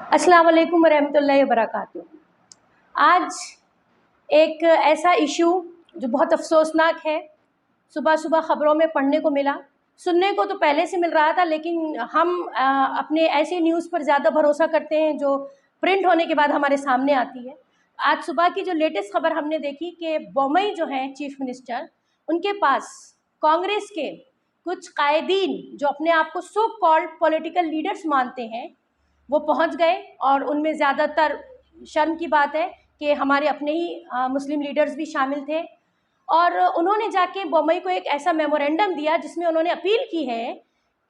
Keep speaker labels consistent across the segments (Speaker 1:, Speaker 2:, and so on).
Speaker 1: अस्सलाम वालेकुम रहमतुल्लाहि व बरकातुहू। आज एक ऐसा इशू जो बहुत अफसोसनाक है, सुबह सुबह ख़बरों में पढ़ने को मिला। सुनने को तो पहले से मिल रहा था, लेकिन हम अपने ऐसे न्यूज़ पर ज़्यादा भरोसा करते हैं जो प्रिंट होने के बाद हमारे सामने आती है। आज सुबह की जो लेटेस्ट खबर हमने देखी कि बोम्मई जो हैं चीफ मिनिस्टर, उनके पास कांग्रेस के कुछ कायदीन जो अपने आप को सो कॉल्ड पॉलिटिकल लीडर्स मानते हैं, वो पहुंच गए। और उनमें ज़्यादातर शर्म की बात है कि हमारे अपने ही मुस्लिम लीडर्स भी शामिल थे। और उन्होंने जाके बोम्मई को एक ऐसा मेमोरेंडम दिया जिसमें उन्होंने अपील की है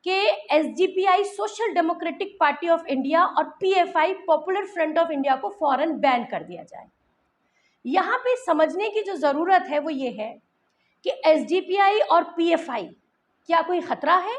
Speaker 1: कि SDPI social democratic party of India और PFI popular front of India को फ़ौरन बैन कर दिया जाए। यहाँ पे समझने की जो ज़रूरत है वो ये है कि एसडीपीआई और पीएफआई क्या कोई ख़तरा है,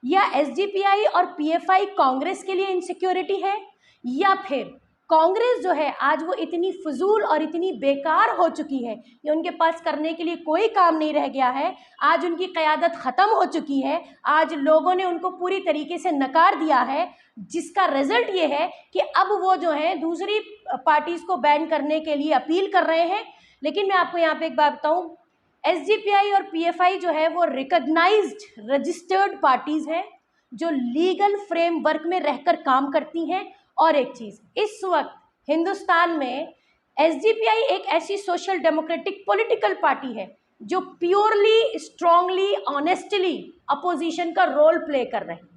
Speaker 1: या एसडीपीआई और पीएफआई कांग्रेस के लिए इनसिक्योरिटी है, या फिर कांग्रेस जो है आज वो इतनी फजूल और इतनी बेकार हो चुकी है कि उनके पास करने के लिए कोई काम नहीं रह गया है। आज उनकी क़यादत ख़त्म हो चुकी है, आज लोगों ने उनको पूरी तरीके से नकार दिया है, जिसका रिज़ल्ट ये है कि अब वो जो है दूसरी पार्टीज़ को बैन करने के लिए अपील कर रहे हैं। लेकिन मैं आपको यहाँ पे एक बात बताऊँ, एसडीपीआई और पीएफआई जो है वो रिकॉग्नाइज्ड रजिस्टर्ड पार्टीज़ हैं जो लीगल फ्रेमवर्क में रहकर काम करती हैं। और एक चीज़, इस वक्त हिंदुस्तान में एसडीपीआई एक ऐसी सोशल डेमोक्रेटिक पॉलिटिकल पार्टी है जो प्योरली स्ट्रांगली ऑनेस्टली अपोजिशन का रोल प्ले कर रही है।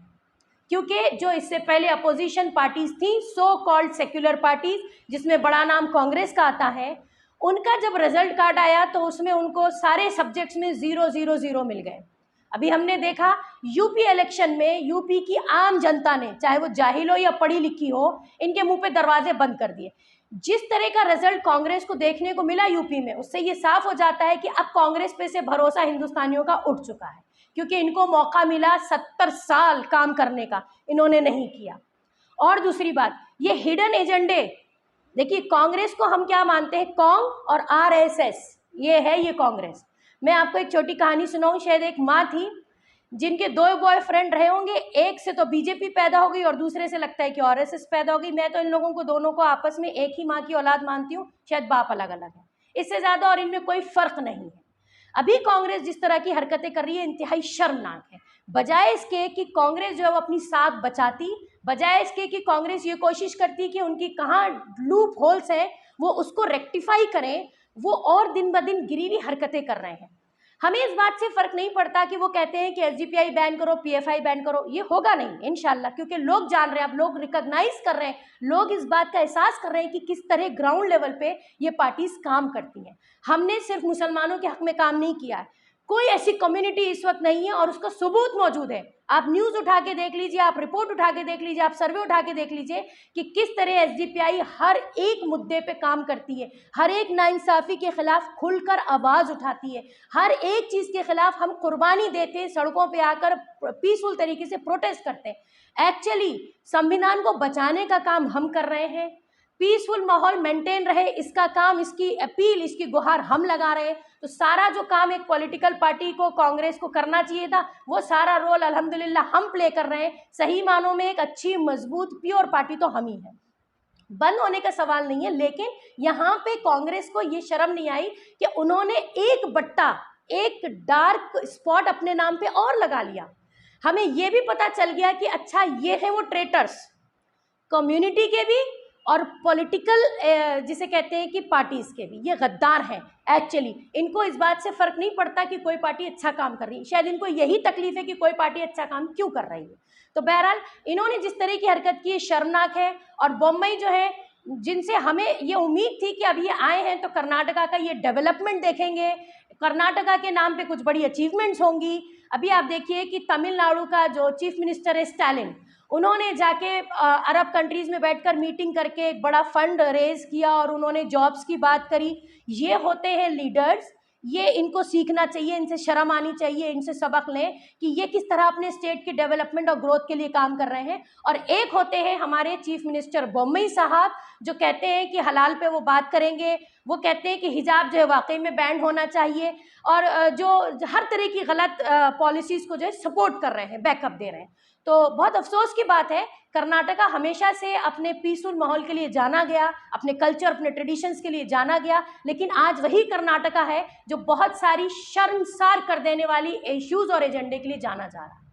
Speaker 1: क्योंकि जो इससे पहले अपोजिशन पार्टीज़ थी, सो कॉल्ड सेक्युलर पार्टीज़, जिसमें बड़ा नाम कांग्रेस का आता है, उनका जब रिजल्ट कार्ड आया तो उसमें उनको सारे सब्जेक्ट्स में 0 0 0 मिल गए। अभी हमने देखा यूपी इलेक्शन में यूपी की आम जनता ने, चाहे वो जाहिल हो या पढ़ी लिखी हो, इनके मुंह पे दरवाजे बंद कर दिए। जिस तरह का रिजल्ट कांग्रेस को देखने को मिला यूपी में, उससे ये साफ हो जाता है कि अब कांग्रेस पे से भरोसा हिंदुस्तानियों का उठ चुका है, क्योंकि इनको मौका मिला 70 साल काम करने का, इन्होंने नहीं किया। और दूसरी बात, ये हिडन एजेंडे, देखिए कांग्रेस को हम क्या मानते हैं, कांग और आरएसएस, ये है ये कांग्रेस। मैं आपको एक छोटी कहानी सुनाऊं। शायद एक माँ थी जिनके 2 बॉयफ्रेंड रहे होंगे, एक से तो बीजेपी पैदा हो गई और दूसरे से लगता है कि आरएसएस पैदा हो गई। मैं तो इन लोगों को दोनों को आपस में एक ही माँ की औलाद मानती हूँ, शायद बाप अलग अलग है, इससे ज़्यादा और इनमें कोई फ़र्क नहीं है। अभी कांग्रेस जिस तरह की हरकतें कर रही है इंतहाई शर्मनाक है। बजाय इसके कि कांग्रेस जो है वो अपनी साख बचाती, बजाय इसके कि कांग्रेस ये कोशिश करती कि उनकी कहाँ लूप होल्स हैं वो उसको रेक्टिफाई करें, वो और दिन ब दिन गिरीली हरकतें कर रहे हैं। हमें इस बात से फ़र्क नहीं पड़ता कि वो कहते हैं कि एसडीपीआई बैन करो, पीएफआई बैन करो, ये होगा नहीं इंशाल्लाह, क्योंकि लोग जान रहे हैं, अब लोग रिकॉग्नाइज कर रहे हैं, लोग इस बात का एहसास कर रहे हैं कि किस तरह ग्राउंड लेवल पे ये पार्टीज काम करती हैं। हमने सिर्फ मुसलमानों के हक में काम नहीं किया है, कोई ऐसी कम्युनिटी इस वक्त नहीं है और उसका सबूत मौजूद है। आप न्यूज़ उठा के देख लीजिए, आप रिपोर्ट उठा के देख लीजिए, आप सर्वे उठा के देख लीजिए कि किस तरह एसडीपीआई हर एक मुद्दे पे काम करती है, हर एक नाइंसाफ़ी के खिलाफ खुलकर आवाज़ उठाती है, हर एक चीज़ के खिलाफ हम कुर्बानी देते हैं, सड़कों पे आकर पीसफुल तरीके से प्रोटेस्ट करते हैं। एक्चुअली संविधान को बचाने का काम हम कर रहे हैं, पीसफुल माहौल मेंटेन रहे इसका काम, इसकी अपील, इसकी गुहार हम लगा रहे हैं। तो सारा जो काम एक पॉलिटिकल पार्टी को, कांग्रेस को करना चाहिए था, वो सारा रोल अल्हम्दुलिल्लाह हम प्ले कर रहे हैं। सही मानों में एक अच्छी मजबूत प्योर पार्टी तो हम ही हैं, बंद होने का सवाल नहीं है। लेकिन यहाँ पे कांग्रेस को ये शर्म नहीं आई कि उन्होंने एक बट्टा, एक डार्क स्पॉट अपने नाम पे और लगा लिया। हमें ये भी पता चल गया कि अच्छा ये है वो ट्रेटर्स, कम्युनिटी के भी और पॉलिटिकल जिसे कहते हैं कि पार्टीज़ के भी, ये गद्दार हैं। एक्चुअली इनको इस बात से फ़र्क नहीं पड़ता कि कोई पार्टी अच्छा काम कर रही है, शायद इनको यही तकलीफ है कि कोई पार्टी अच्छा काम क्यों कर रही है। तो बहरहाल इन्होंने जिस तरह की हरकत की है शर्मनाक है। और बोम्मई जो है, जिनसे हमें ये उम्मीद थी कि अब ये आए हैं तो कर्नाटका का ये डेवलपमेंट देखेंगे, कर्नाटका के नाम पे कुछ बड़ी अचीवमेंट्स होंगी। अभी आप देखिए कि तमिलनाडु का जो चीफ मिनिस्टर है स्टालिन, उन्होंने जाके अरब कंट्रीज़ में बैठकर मीटिंग करके एक बड़ा फंड रेज किया और उन्होंने जॉब्स की बात करी। ये होते हैं लीडर्स, ये इनको सीखना चाहिए, इनसे शर्म आनी चाहिए, इनसे सबक लें कि ये किस तरह अपने स्टेट के डेवलपमेंट और ग्रोथ के लिए काम कर रहे हैं। और एक होते हैं हमारे चीफ मिनिस्टर बोम्मई साहब, जो कहते हैं कि हलाल पे वो बात करेंगे, वो कहते हैं कि हिजाब जो है वाकई में बैन होना चाहिए, और जो हर तरह की गलत पॉलिसीज़ को जो है सपोर्ट कर रहे हैं, बैकअप दे रहे हैं। तो बहुत अफसोस की बात है, कर्नाटका हमेशा से अपने पीसफुल माहौल के लिए जाना गया, अपने कल्चर, अपने ट्रेडिशंस के लिए जाना गया, लेकिन आज वही कर्नाटका है जो बहुत सारी शर्मसार कर देने वाली इश्यूज़ और एजेंडे के लिए जाना जा रहा है।